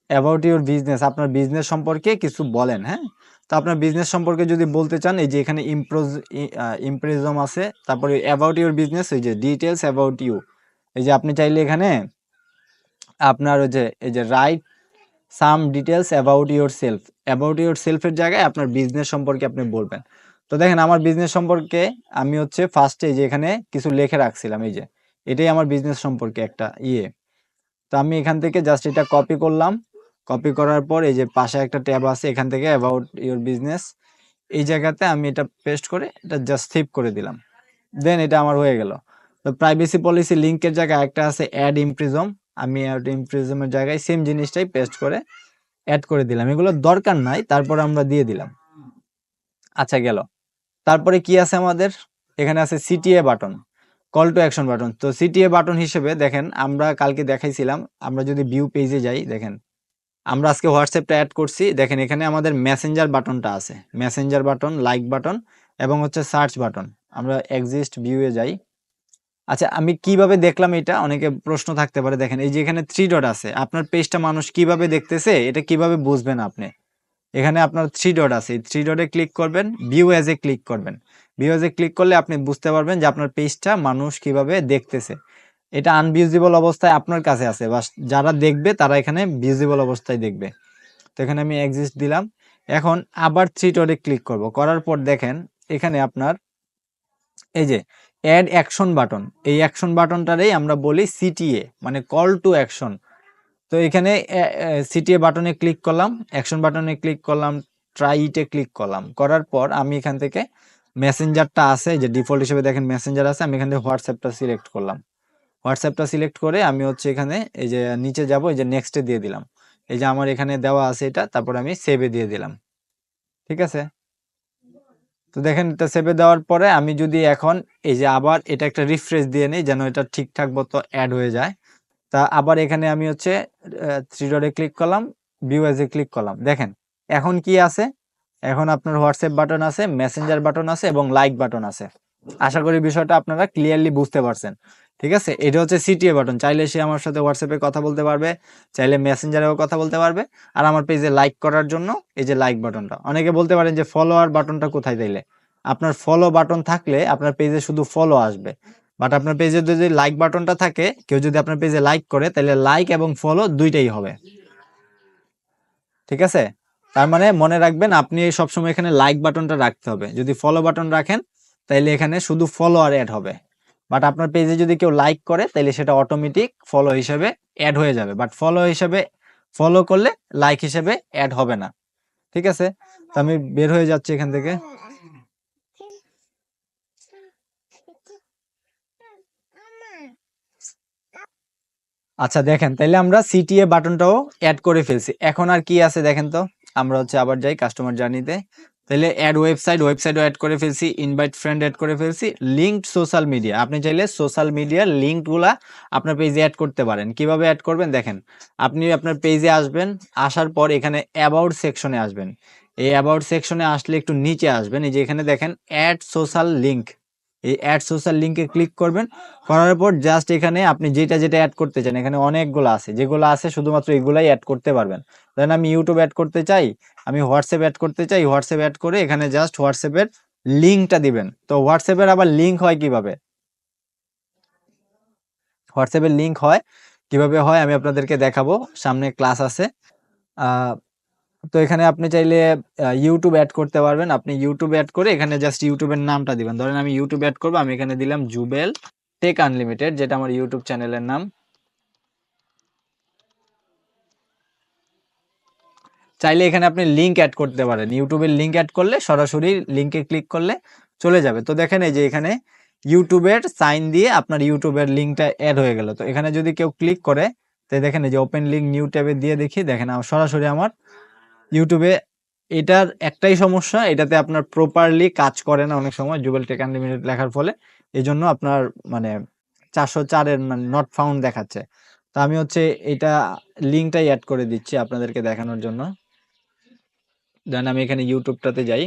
অ্যাবাউট ইউর বিজনেস। আপনার বিজনেস সম্পর্কে কিছু বলেন। হ্যাঁ, তো আপনার বিজনেস সম্পর্কে যদি বলতে চান, এই যে এখানে ইমপ্রেজম আছে, তারপরে অ্যাবাউট ইউর বিজনেস, এই যে ডিটেলস অ্যাবাউট ইউ। এই যে আপনি চাইলে এখানে আপনার ওই যে এই যে write some details about yourself, about your সেলফের জায়গায় আপনার বিজনেস সম্পর্কে আপনি বলবেন। তো দেখেন আমার বিজনেস সম্পর্কে আমি হচ্ছে ফার্স্টে যে এখানে কিছু লিখে রাখছিলাম, এই যে এটাই আমার বিজনেস সম্পর্কে একটা তো আমি এখান থেকে জাস্ট এটা কপি করলাম। কপি করার পর এই যে পাশে একটা ট্যাব আছে, এখান থেকে অ্যাবাউট ইউর বিজনেস, এই জায়গাতে আমি এটা পেস্ট করে এটা জাস্ট সেভ করে দিলাম। দেন এটা আমার হয়ে গেল। তো প্রাইভেসি পলিসি লিংকের জায়গায় একটা আছে অ্যাড ইমপ্রিজম, আমি অ্যাড ইমপ্রিজমের জায়গায় সেম জিনিসটাই পেস্ট করে অ্যাড করে দিলাম। এগুলো দরকার নাই, তারপর আমরা দিয়ে দিলাম। আচ্ছা, গেল। তারপরে কি আছে আমাদের, এখানে আছে CTA button, call to action button. তো সিটিএ বাটন হিসেবে দেখেন আমরা কালকে দেখাইছিলাম, আমরা যদি ভিউ পেজে যাই, দেখেন আমরা আজকে হোয়াটসঅ্যাপটা অ্যাড করছি। দেখেন এখানে আমাদের মেসেঞ্জার বাটনটা আছে, মেসেঞ্জার বাটন, লাইক বাটন এবং হচ্ছে সার্চ বাটন। আমরা এক্সিস্ট ভিউয়ে যাই। আচ্ছা, আমি কিভাবে দেখলাম এটা অনেকে প্রশ্ন থাকতে পারে। দেখেন এই যে এখানে 3 ডট আছে, আপনার পেজটা মানুষ কিভাবে দেখতেছে এটা কিভাবে বুঝবেন আপনি? এখানে আপনার 3 ডট আছে, এই 3 ডটে ক্লিক করবেন, ভিউ অ্যাজ এ ক্লিক করবেন। ভিউ অ্যাজ এ ক্লিক করলে আপনি বুঝতে পারবেন যে আপনার পেজটা মানুষ কিভাবে দেখতেছে। এটা আনভিজিবল অবস্থায় আপনার কাছে আছে, বা যারা দেখবে তারা এখানে ভিজিবল অবস্থায় দেখবে। তো এখানে আমি এক্সিস্ট দিলাম। এখন আবার 3 ডটে ক্লিক করব, করার পর দেখেন এখানে আপনার এই যে অ্যাড অ্যাকশন বাটন, এই অ্যাকশন বাটনটারেই আমরা বলি সিটিএ, মানে কল টু অ্যাকশন। তো এখানে সিটিএ বাটনে ক্লিক করলাম, অ্যাকশন বাটনে ক্লিক করলাম, ট্রাই ইটে ক্লিক করলাম, করার পর আমি এখান থেকে মেসেঞ্জারটা আছে, যে ডিফল্ট হিসেবে দেখেন মেসেঞ্জার আছে, আমি এখান থেকে হোয়াটসঅ্যাপটা সিলেক্ট করলাম। হোয়াটসঅ্যাপটা সিলেক্ট করে আমি হচ্ছে এখানে এই যে নিচে যাব, এই যে নেক্সটে দিয়ে দিলাম। এই যে আমার এখানে দেওয়া আছে এটা, তারপর আমি সেভে দিয়ে দিলাম। ঠিক আছে, তো দেখেন এটা সেভে দেওয়ার পরে আমি যদি এখন এই যে আবার এটা একটা রিফ্রেশ দিয়ে নিই, যেন এটা ঠিকঠাক মতো অ্যাড হয়ে যায়। তা আবার এখানে আমি হচ্ছে 3 ডটে ক্লিক করলাম, ভিউ এজ এ ক্লিক করলাম। দেখেন এখন কি আছে, এখন আপনার হোয়াটসঅ্যাপ বাটন আছে, মেসেঞ্জার বাটন আছে এবং লাইক বাটন আছে। আশা করি বিষয়টা আপনারা ক্লিয়ারলি বুঝতে পারছেন। ঠিক আছে, এটা হচ্ছে সিটিএ বাটন। চাইলে সে আমার সাথে হোয়াটসঅ্যাপে কথা বলতে পারবে, চাইলে মেসেঞ্জারেও কথা বলতে পারবে। আর আমার পেজে লাইক করার জন্য এই যে লাইক বাটনটা। অনেকে বলতে পারেন যে ফলোয়ার বাটনটা কোথায় দিলে, আপনার ফলো বাটন থাকলে আপনার পেজে শুধু ফলো আসবে। বাট আপনার পেজে যদি লাইক বাটনটা থাকে, কেউ যদি আপনার পেজে লাইক করে, তাহলে লাইক এবং ফলো দুইটাই হবে। ঠিক আছে, তার মানে মনে রাখবেন আপনি সবসময় এখানে লাইক বাটনটা রাখতে হবে। যদি ফলো বাটন রাখেন তাহলে এখানে শুধু ফলোয়ার অ্যাড হবে। বাট আপনার পেজে যদি কেউ লাইক করে তাহলে সেটা অটোমেটিক ফলো হিসেবে অ্যাড হয়ে যাবে। বাট ফলো হিসেবে, ফলো করলে লাইক হিসেবে অ্যাড হবে না। ঠিক আছে, তো আমি বের হয়ে যাচ্ছি এখান থেকে। আচ্ছা দেখেন, তাইলে আমরা সিটিএ বাটনটাও অ্যাড করে ফেলছি। এখন আর কি আছে দেখেন তো, আমরা হচ্ছে আবার যাই কাস্টমার জার্নিতে। তাহলে অ্যাড ওয়েবসাইটও অ্যাড করে ফেলছি, ইনভাইট ফ্রেন্ড অ্যাড করে ফেলছি, লিঙ্কড সোশ্যাল মিডিয়া। আপনি চাইলে সোশ্যাল মিডিয়ার লিঙ্কগুলা আপনার পেজে অ্যাড করতে পারেন। কিভাবে অ্যাড করবেন দেখেন, আপনি আপনার পেজে আসবেন, আসার পর এখানে অ্যাবাউট সেকশনে আসবেন। এই অ্যাবাউট সেকশনে আসলে একটু নিচে আসবেন, এই যে এখানে দেখেন অ্যাড সোশ্যাল লিঙ্ক, এই অ্যাড সোশ্যাল লিঙ্কে ক্লিক করবেন। করার পর জাস্ট এখানে আপনি যেটা যেটা অ্যাড করতে চান, এখানে অনেকগুলো আছে, যেগুলো আছে শুধুমাত্র এগুলাই অ্যাড করতে পারবেন। ধরেন আমি ইউটিউব অ্যাড করতে চাই, আমি হোয়াটসঅ্যাপ অ্যাড করতে চাই, হোয়াটসঅ্যাপ অ্যাড করে এখানে জাস্ট হোয়াটসঅ্যাপের লিঙ্কটা দিবেন। তো হোয়াটসঅ্যাপের আবার লিঙ্ক হয় কিভাবে, হোয়াটসঅ্যাপের লিঙ্ক হয় কিভাবে হয় আমি আপনাদেরকে দেখাবো, সামনে ক্লাস আছে। আহ, তো এখানে আপনি চাইলে ইউটিউব অ্যাড করতে পারবেন। আপনি ইউটিউব অ্যাড করে এখানে জাস্ট ইউটিউবের নামটা দিবেন। ধরেন আমি ইউটিউব অ্যাড করবো, আমি এখানে দিলাম জুবেল টেক আনলিমিটেড, যেটা আমার ইউটিউব চ্যানেলের নাম। চাইলে এখানে আপনি লিঙ্ক অ্যাড করতে পারেন, ইউটিউবের লিঙ্ক অ্যাড করলে সরাসরি লিঙ্কে ক্লিক করলে চলে যাবে। তো দেখেন এই যে এখানে ইউটিউবের সাইন দিয়ে আপনার ইউটিউবের লিঙ্কটা অ্যাড হয়ে গেল। তো এখানে যদি কেউ ক্লিক করে, তো দেখেন এই যে ওপেন লিঙ্ক নিউ ট্যাবে দিয়ে দেখি, দেখেন সরাসরি আমার ইউটিউবে। এটার একটাই সমস্যা, এটাতে আপনার প্রপারলি কাজ করে না অনেক সময় জুবেল টেক আনলিমিটেড লেখার ফলে, এই জন্য আপনার মানে 404-এর মানে নট ফাউন্ড দেখাচ্ছে। তো আমি হচ্ছে এটা লিঙ্কটাই অ্যাড করে দিচ্ছি আপনাদেরকে দেখানোর জন্য। দেন আমি এখানে ইউটিউবটাতে যাই।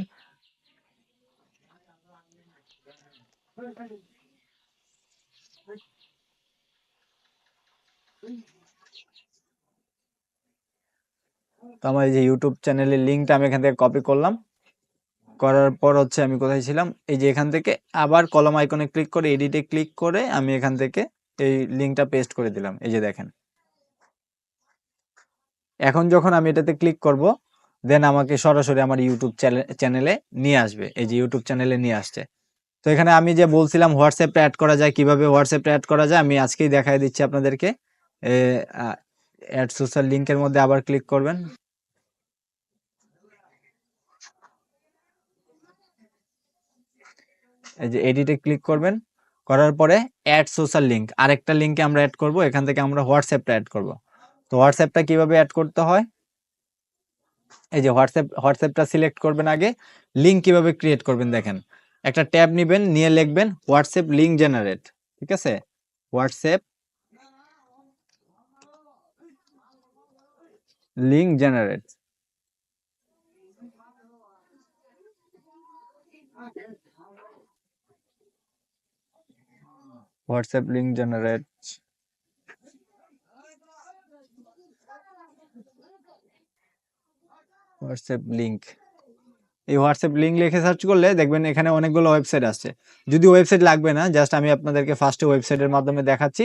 তো আমার এই যে ইউটিউব চ্যানেলের লিঙ্কটা আমি এখান থেকে কপি করলাম, করার পর হচ্ছে আমি কোথায় ছিলাম, এই যে এখান থেকে আবার কলম আইকনে ক্লিক করে এডিটে ক্লিক করে আমি এখান থেকে এই লিঙ্কটা পেস্ট করে দিলাম। এই যে দেখেন, এখন যখন আমি এটাতে ক্লিক করব, দেন আমাকে সরাসরি আমার ইউটিউব চ্যানেলে নিয়ে আসবে। এই যে ইউটিউব চ্যানেলে নিয়ে আসছে। তো এখানে আমি যে বলছিলাম হোয়াটসঅ্যাপটা অ্যাড করা যায়, কিভাবে হোয়াটসঅ্যাপটা অ্যাড করা যায় আমি আজকেই দেখাই দিচ্ছি আপনাদেরকে। অ্যাড সোশ্যাল লিঙ্কের মধ্যে আবার ক্লিক করবেন, এই যে এডিটে ক্লিক করবেন, করার পরে অ্যাড সোশ্যাল লিঙ্ক, আরেকটা লিঙ্কে আমরা অ্যাড করব, এখান থেকে আমরা হোয়াটসঅ্যাপটা অ্যাড করব। তো হোয়াটসঅ্যাপটা কিভাবে অ্যাড করতে হয়, এই যে হোয়াটসঅ্যাপটা সিলেক্ট করবেন আগে। লিঙ্ক কিভাবে ক্রিয়েট করবেন দেখেন, একটা ট্যাব নেবেন, নিয়ে লিখবেন হোয়াটসঅ্যাপ লিঙ্ক জেনারেট। ঠিক আছে, WhatsApp link generate, WhatsApp link generate, WhatsApp link. এই হোয়াটসঅ্যাপ লিঙ্ক লিখে সার্চ করলে দেখবেন এখানে অনেকগুলো ওয়েবসাইট আসছে। যদি ওয়েবসাইট লাগবে না, জাস্ট আমি আপনাদেরকে ফার্স্টে ওয়েবসাইটের মাধ্যমে দেখাচ্ছি,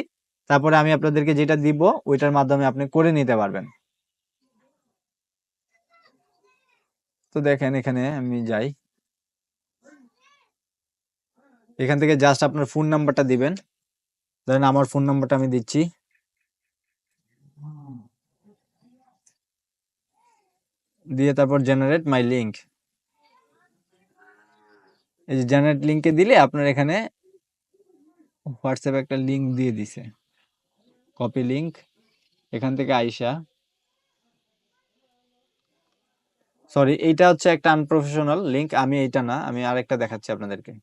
তারপরে আমি আপনাদেরকে যেটা দিব ওইটার মাধ্যমে আপনি করে নিতে পারবেন। তো দেখেন এখানে আমি যাই, এখান থেকে জাস্ট আপনার ফোন নাম্বারটা দিবেন। ধরেন আমার ফোন নাম্বারটা আমি দিচ্ছি, দিয়ে তারপর জেনারেট মাই লিঙ্ক। এই যে জেনারেট লিঙ্কে দিলে আপনার এখানে হোয়াটসঅ্যাপে একটা লিঙ্ক দিয়ে দিছে, কপি লিঙ্ক, এখান থেকে আইসা, সরি এইটা হচ্ছে একটা আনপ্রফেশনাল লিঙ্ক, আমি এইটা না, আমি আরেকটা দেখাচ্ছি আপনাদেরকে।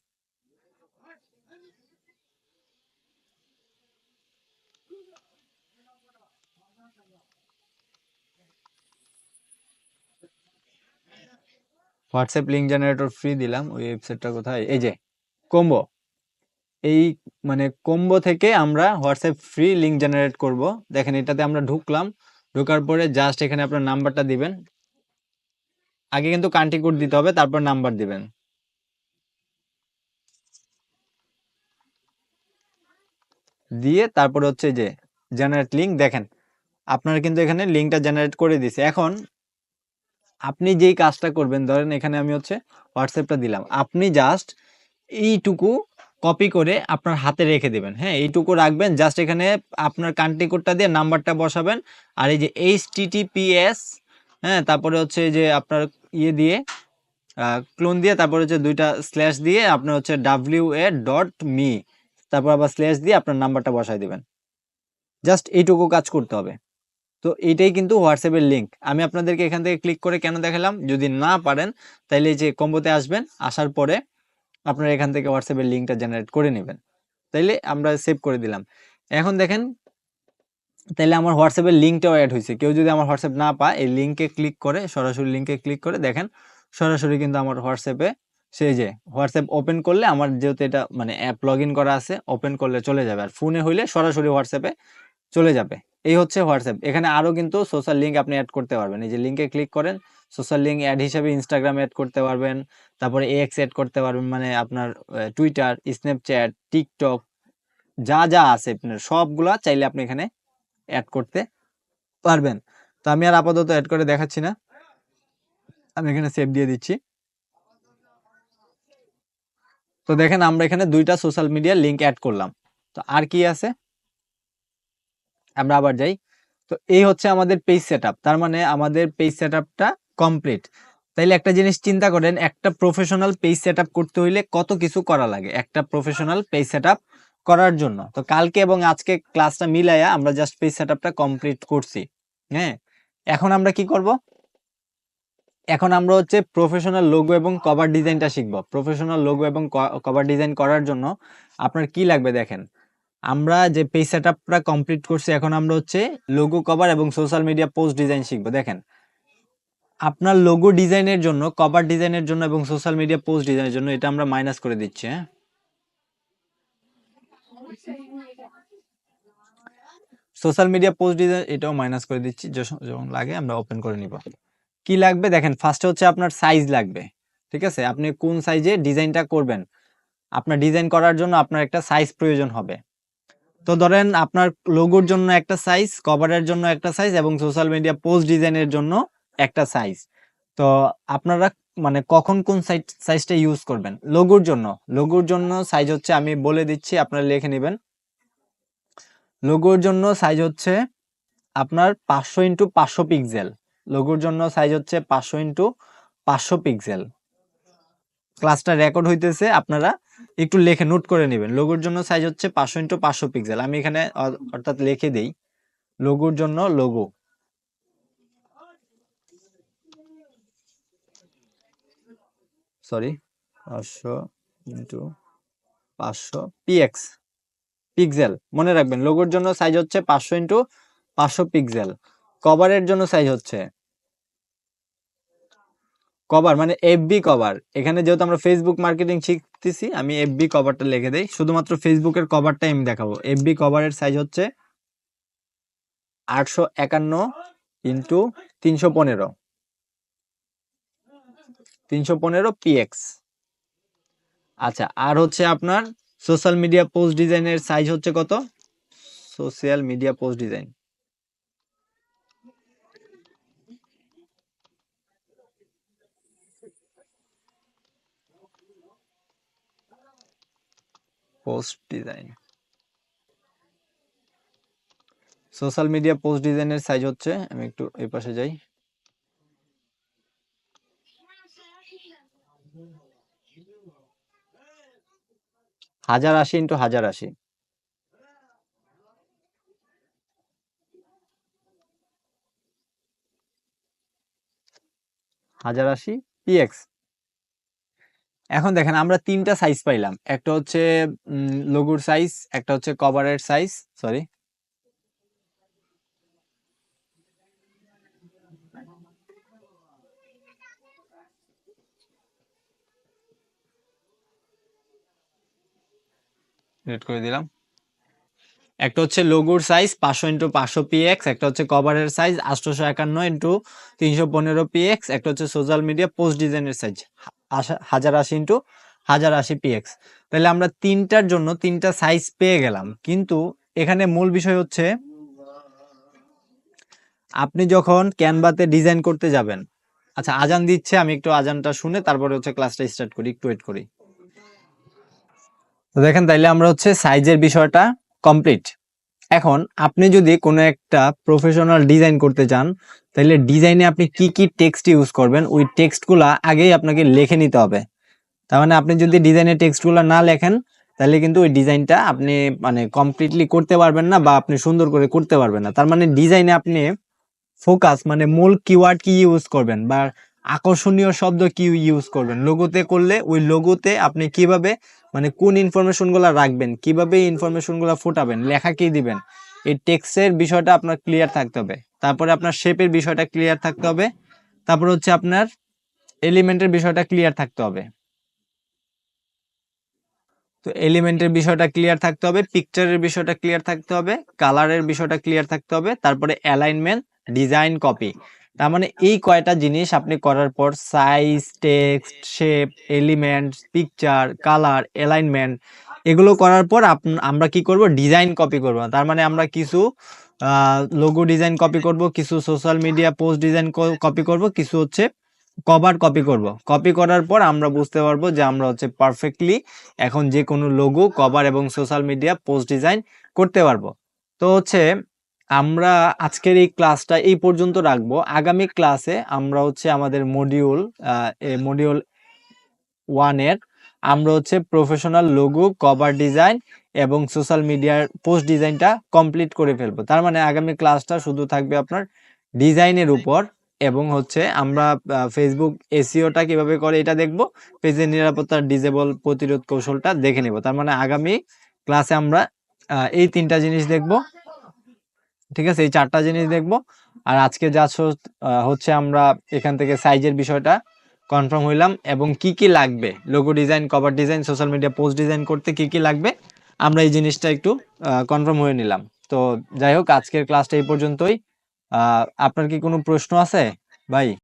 হোয়াটসঅ্যাপ লিঙ্ক জেনারেটর ফ্রি দিলাম, ওই ওয়েবসাইটটা কোথায়, এই যে কম্বো, এই মানে কম্বো থেকে আমরা হোয়াটসঅ্যাপ ফ্রি লিঙ্ক জেনারেট করব। দেখেন এটাতে আমরা ঢুকলাম, ঢোকার পরে জাস্ট এখানে আপনার নাম্বারটা দিবেন, আগে কিন্তু কান্ট্রি কোড দিতে হবে, তারপর নাম্বার দিবেন। দিয়ে তারপরে হচ্ছে যে জেনারেট লিঙ্ক, দেখেন আপনারা কিন্তু এখানে লিঙ্কটা জেনারেট করে দিছে। এখন আপনি যেই কাজটা করবেন, ধরেন এখানে আমি হচ্ছে হোয়াটসঅ্যাপটা দিলাম, আপনি জাস্ট এইটুকু কপি করে আপনার হাতে রেখে দেবেন। হ্যাঁ, এইটুকু রাখবেন, জাস্ট এখানে আপনার কান্ট্রি কোডটা দিয়ে নাম্বারটা বসাবেন, আর এই যে HTTPS, হ্যাঁ, তারপরে হচ্ছে যে আপনার ইয়ে দিয়ে ক্লোন দিয়ে, তারপর হচ্ছে দুইটা স্ল্যাশ দিয়ে আপনার হচ্ছে WA.me, তারপর আবার স্ল্যাশ দিয়ে আপনার নাম্বারটা বসাই দিবেন। জাস্ট এইটুকু কাজ করতে হবে। তো এইটাই কিন্তু হোয়াটসঅ্যাপের লিঙ্ক। আমি আপনাদেরকে এখান থেকে ক্লিক করে কেন দেখালাম, যদি না পারেন তাইলে এই যে কম্বোতে আসবেন, আসার পরে আপনারা এখান থেকে হোয়াটসঅ্যাপের লিঙ্কটা জেনারেট করে নেবেন। তাইলে আমরা সেভ করে দিলাম। এখন দেখেন তাইলে আমার হোয়াটসঅ্যাপের লিঙ্কটাও অ্যাড হয়েছে। কেউ যদি আমার হোয়াটসঅ্যাপ না পায়, এই লিঙ্কে ক্লিক করে, সরাসরি লিঙ্কে ক্লিক করে দেখেন সরাসরি কিন্তু আমার হোয়াটসঅ্যাপে সেই যে হোয়াটসঅ্যাপ ওপেন করলে আমার যেহেতু এটা মানে অ্যাপ লগ ইন করা আছে, ওপেন করলে চলে যাবে। আর ফোনে হইলে সরাসরি হোয়াটসঅ্যাপে চলে যাবে। এই হচ্ছে হোয়াটসঅ্যাপ। এখানে আরো কিন্তু সোশ্যাল লিঙ্ক আপনি অ্যাড করতে পারবেন। এই যে লিঙ্কে ক্লিক করেন, সোশ্যাল লিঙ্ক অ্যাড হিসেবে ইনস্টাগ্রাম অ্যাড করতে পারবেন, তারপরে এক্স অ্যাড করতে পারবেন, মানে আপনার টুইটার, স্ন্যাপচ্যাট, টিকটক যা যা আছে আপনার সবগুলা চাইলে আপনি এখানে অ্যাড করতে পারবেন। তো আমি আর আপাতত অ্যাড করে দেখাচ্ছি না, আমি এখানে সেভ দিয়ে দিচ্ছি। তো দেখেন আমরা এখানে দুইটা সোশ্যাল মিডিয়া লিঙ্ক অ্যাড করলাম। তো আর কি আছে, আমরা আবার যাই। তো এই হচ্ছে আমাদের পেজ সেটআপ। তার মানে আমাদের পেজ সেটআপটা কমপ্লিট। তাইলে একটা জিনিস চিন্তা করেন, একটা প্রফেশনাল পেজ সেটআপ করতে হইলে কত কিছু করা লাগে একটা প্রফেশনাল পেজ সেটআপ করার জন্য। তো কালকে এবং আজকে ক্লাসটা মিলাইয়া আমরা জাস্ট পেজ সেটআপটা কমপ্লিট করছি। হ্যাঁ, এখন আমরা কি করব, এখন আমরা হচ্ছে প্রফেশনাল লোগো এবং কভার ডিজাইনটা শিখব। প্রফেশনাল লোগো এবং কভার ডিজাইন করার জন্য আপনার কি লাগবে দেখেন, আমরা যে পেজ সেটআপটা কমপ্লিট করছি, এখন আমরা হচ্ছে লোগো কভার এবং সোশ্যাল মিডিয়া পোস্ট ডিজাইন শিখব। দেখেন আপনার লোগো ডিজাইনের জন্য, কভার ডিজাইনের জন্য এবং সোশ্যাল মিডিয়া পোস্ট ডিজাইনের জন্য এটা আমরা মাইনাস করে দিচ্ছি। হ্যাঁ, সোশ্যাল মিডিয়া পোস্ট ডিজাইন এটাও মাইনাস করে দিচ্ছি, যখন লাগে আমরা ওপেন করে নিব। কি লাগবে দেখেন, ফার্স্টে হচ্ছে আপনার সাইজ লাগবে। ঠিক আছে, আপনি কোন সাইজে ডিজাইনটা করবেন, আপনার ডিজাইন করার জন্য আপনার একটা সাইজ প্রয়োজন হবে। তো ধরেন আপনার লোগোর জন্য একটা সাইজ, কভারের জন্য একটা সাইজ এবং সোশ্যাল মিডিয়া পোস্ট ডিজাইনের জন্য একটা সাইজ। তো আপনারা মানে কখন কোন সাইজটা ইউজ করবেন? লোগোর জন্য সাইজ হচ্ছে, আমি বলে দিচ্ছি, আপনারা লিখে নেবেন। লোগোর জন্য সাইজ হচ্ছে আপনার 500 ইন্টু 500 পিক্সেল। লোগোর জন্য সাইজ হচ্ছে 500 ইন্টু 500 পিক্সেল। ক্লাসটা রেকর্ড হইতেছে, আপনারা একটু লিখে নোট করে নেবেন। লোগোর জন্য সাইজ হচ্ছে 500 ইন্টু 500 পিক্সেল। আমি এখানে অর্থাৎ লিখে দেই, লোগোর জন্য logo sorry 500 into 500 PX pixel. মনে রাখবেন লোগোর জন্য সাইজ হচ্ছে 500 ইন্টু 500 পিক্সেল। কভারের জন্য সাইজ হচ্ছে, কভার মানে এফবি কভার, এখানে যেহেতু আমরা ফেসবুক মার্কেটিং শিখতেছি, আমি এফবি কভারটা লিখে দেই, শুধুমাত্র ফেসবুকের কভারটাই আমি দেখাবো। এফবি কভারের সাইজ হচ্ছে 851 ইন্টু 315 পিএক্স। আচ্ছা, আর হচ্ছে আপনার সোশ্যাল মিডিয়া পোস্ট ডিজাইনের সাইজ হচ্ছে কত, social media post design social media post ডিজাইনের সাইজ হচ্ছে, আমি একটু এই পাশে যাই, 1080 ইন্টু 1080 1080 পিএক্স। এখন দেখেন আমরা তিনটা সাইজ পাইলাম, একটা হচ্ছে লোগোর সাইজ, একটা হচ্ছে কভারের সাইজ, সরি রেড করে দিলাম, একটা হচ্ছে লোগোর সাইজ 500 ইন্টু 500 পিএক্স, একটা হচ্ছে কভারের সাইজ 851 ইন্টু 315 পিএক্স, একটা হচ্ছে সোশ্যাল মিডিয়া পোস্ট ডিজাইনের সাইজ 1080 ইন্টু 1080 পিএক্স। তাহলে আমরা তিনটার জন্য তিনটা সাইজ পেয়ে গেলাম। কিন্তু এখানে মূল বিষয় হচ্ছে আপনি যখন ক্যানভাতে ডিজাইন করতে যাবেন, আচ্ছা আজান দিচ্ছে, আমি একটু আজানটা শুনে তারপরে হচ্ছে ক্লাসটা স্টার্ট করি, একটু ওয়েট করি। তো দেখেন তাইলে আমরা হচ্ছে সাইজের বিষয়টা কমপ্লিট। এখন আপনি যদি কোনো একটা প্রফেশনাল ডিজাইন করতে চান, তাহলে ডিজাইনে আপনি কি কি টেক্সট ইউজ করবেন, ওই টেক্সটগুলা আগেই আপনাকে লিখে নিতে হবে। তার মানে আপনি যদি ডিজাইনের টেক্সটগুলো না লেখেন, তাহলে কিন্তু ওই ডিজাইনটা আপনি মানে কমপ্লিটলি করতে পারবেন না বা আপনি সুন্দর করে করতে পারবেন না। তার মানে ডিজাইনে আপনি ফোকাস মানে মূল কিওয়ার্ড কি ইউজ করবেন বা আকর্ষণীয় শব্দ কি ইউজ করবেন লোগোতে করলে ওই লোগোতে আপনি কিভাবে মানে কোন ইনফরমেশন গুলা রাখবেন, কিভাবে ইনফরমেশন গুলা ফুটাবেন, লেখা কি দিবেন, এই টেক্সটের বিষয়টা আপনার ক্লিয়ার থাকতে হবে। তারপরে আপনার শেপের বিষয়টা ক্লিয়ার থাকতে হবে। তারপর হচ্ছে আপনার এলিমেন্টের বিষয়টা ক্লিয়ার থাকতে হবে। তো এলিমেন্টের বিষয়টা ক্লিয়ার থাকতে হবে, পিকচারের বিষয়টা ক্লিয়ার থাকতে হবে, কালারের বিষয়টা ক্লিয়ার থাকতে হবে, তারপরে অ্যালাইনমেন্ট, ডিজাইন, কপি। তার মানে এই কয়টা জিনিস আপনি করার পর size, text, shape, element, picture, colour, alignment এগুলো করার পর আমরা কি করব, ডিজাইন কপি করব। তার মানে আমরা কিছু লোগো ডিজাইন কপি করব, কিছু social media post design copy করব, কিছু হচ্ছে কভার কপি করব। কপি করার পর আমরা বুঝতে পারবো যে আমরা হচ্ছে পারফেক্টলি এখন যে কোনো লোগো, কভার এবং সোশ্যাল মিডিয়া পোস্ট ডিজাইন করতে পারবো। তো হচ্ছে আমরা আজকের এই ক্লাসটা এই পর্যন্ত রাখবো। আগামী ক্লাসে আমরা হচ্ছে আমাদের মডিউল 1 এর আমরা হচ্ছে প্রফেশনাল লোগো, কভার ডিজাইন এবং সোশ্যাল মিডিয়ার পোস্ট ডিজাইনটা কমপ্লিট করে ফেলবো। তার মানে আগামী ক্লাসটা শুধু থাকবে আপনার ডিজাইনের উপর এবং হচ্ছে আমরা ফেসবুক এসইওটা কিভাবে করে এটা দেখব, পেজের নিরাপত্তার ডিসেবল প্রতিরোধ কৌশলটা দেখে নেব। তার মানে আগামী ক্লাসে আমরা এই 3টা জিনিস দেখব, ঠিক আছে, এই 4টা জিনিস দেখব। আর আজকে যা হচ্ছে আমরা এখান থেকে সাইজের বিষয়টা কনফার্ম হইলাম এবং কি কি লাগবে logo design, cover design, social media post design করতে কি কি লাগবে আমরা এই জিনিসটা একটু কনফার্ম হয়ে নিলাম। তো যাই হোক আজকের ক্লাসটা এই পর্যন্তই। আপনার কি কোনো প্রশ্ন আছে ভাই?